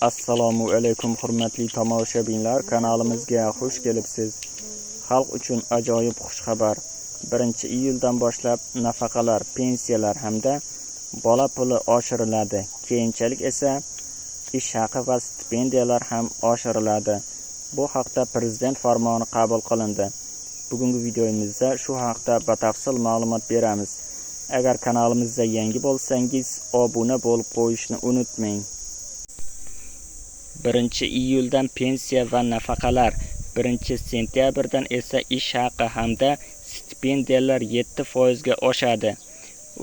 Assalomu alaykum hurmatli tomoshabinlar, kanalimizga xush kelibsiz. Xalq uchun ajoyib xushxabar. 1-iyuldan boshlab nafaqalar, pensiyalar hamda bola puli oshiriladi. Keyinchalik esa ish haqi va stipendiyalar ham oshiriladi. Bu haqda prezident farmoni qabul qilindi. Bugungi videomizda shu haqda batafsil ma'lumot beramiz. Agar kanalimizga yangi bo'lsangiz, obuna bo'lib qo'yishni unutmang. 1-iyuldan pensiya va nafaqalar, 1-sentyabrdan esa ish haqi hamda stipendiyalar 7% ga oshadi.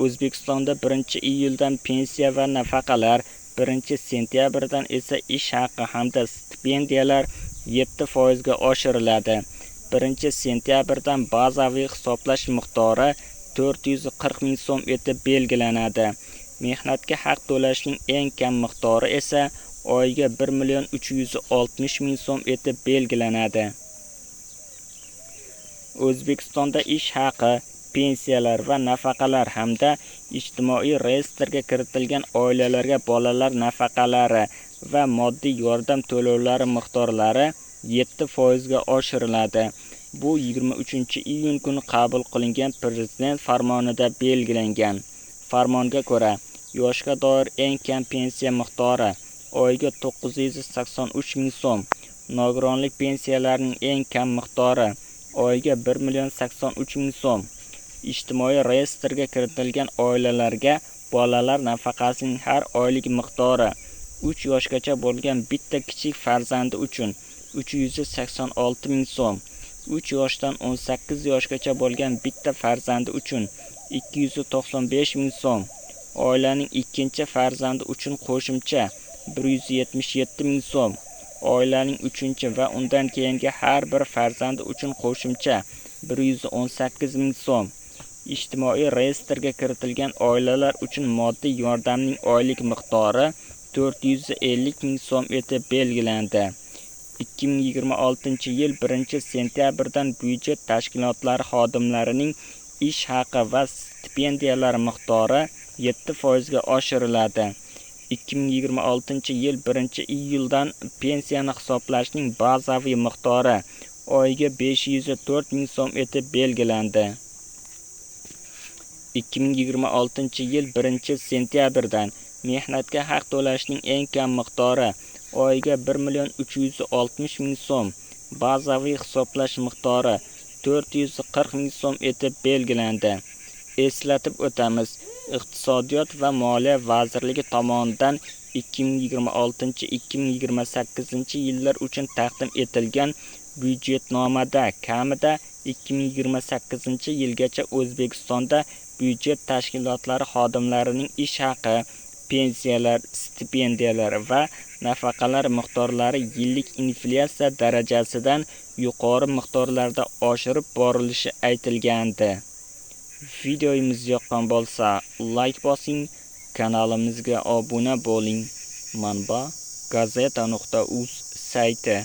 O'zbekistonda 1-iyuldan pensiya va nafaqalar, 1-sentyabrdan esa ish haqi hamda stipendiyalar 7% ga oshiriladi. 1-sentyabrdan bazaviy hisoblash miqdori 440 ming so'm etib belgilanadi. Mehnatga haq to'lashning eng kam miqdori esa oyiga 1 360 ming so'm etib belgilanadi. O'zbekistonda ish haqi, pensiyalar va nafaqalar hamda ijtimoiy reyestrga kiritilgan oilalarga bolalar nafaqalari va moddiy yordam to'lovlari miqdorlari 7% ga oshiriladi. Bu 23-iyun kuni qabul qilingan prezident farmonida belgilangan. Farmonga ko'ra, yoshga doir eng kam pensiya miqdori oyiga 983 ming so'm, nogironlik pensiyalarining eng kam miqdori oyiga 1 ming so'm, ijtimoiy reyestrga kiritilgan oilalarga bolalar nafaqasining har oylik miqdori 3 yoshgacha bo'lgan bitta kichik farzandi uchun 386 ming so'm, 3 yoshdan 18 yoshgacha bo'lgan bitta farzandi uchun 295 ming so'm, oilaning ikkinchi farzandi uchun qo'shimcha 177 ming so'm, oilaning 3-chi va undan keyingi har bir farzandi uchun qo'shimcha 118 ming so'm, ijtimoiy reyestrga kiritilgan oilalar uchun moddiy yordamning oylik miqdori 450 ming so'm etib belgilandi. 2026-yil 1-sentyabrdan byudjet tashkilotlari xodimlarining ish haqi va stipendiyalar miqdori 7% ga oshiriladi. 2026-yil 1-iyuldan pensiyani hisoblashning bazaviy miqdori oyiga 504 ming so'm etib belgilandi. 2026-yil 1-sentyabrdan mehnatga haq to'lashning eng kam miqdori oyiga 1 360 ming so'm, bazaviy hisoblash miqdori 440 ming so'm etib belgilandi. Eslatib o'tamiz, Iqtisodiyot va Moliya vazirligi tomonidan 2026-2028 yillar uchun taqdim etilgan byudjetnomada kamida 2028 yilgacha O'zbekistonda byudjet tashkilotlari xodimlarining ish haqi, pensiyalar, stipendiyalar va nafaqalar miqdorlari yillik inflyatsiya darajasidan yuqori miqdorlarda oshirib borilishi aytilgandi. Videomiz yoqqan bo'lsa, like bosing, kanalimizga obuna bo'ling. Manba: gazeta.uz sayti.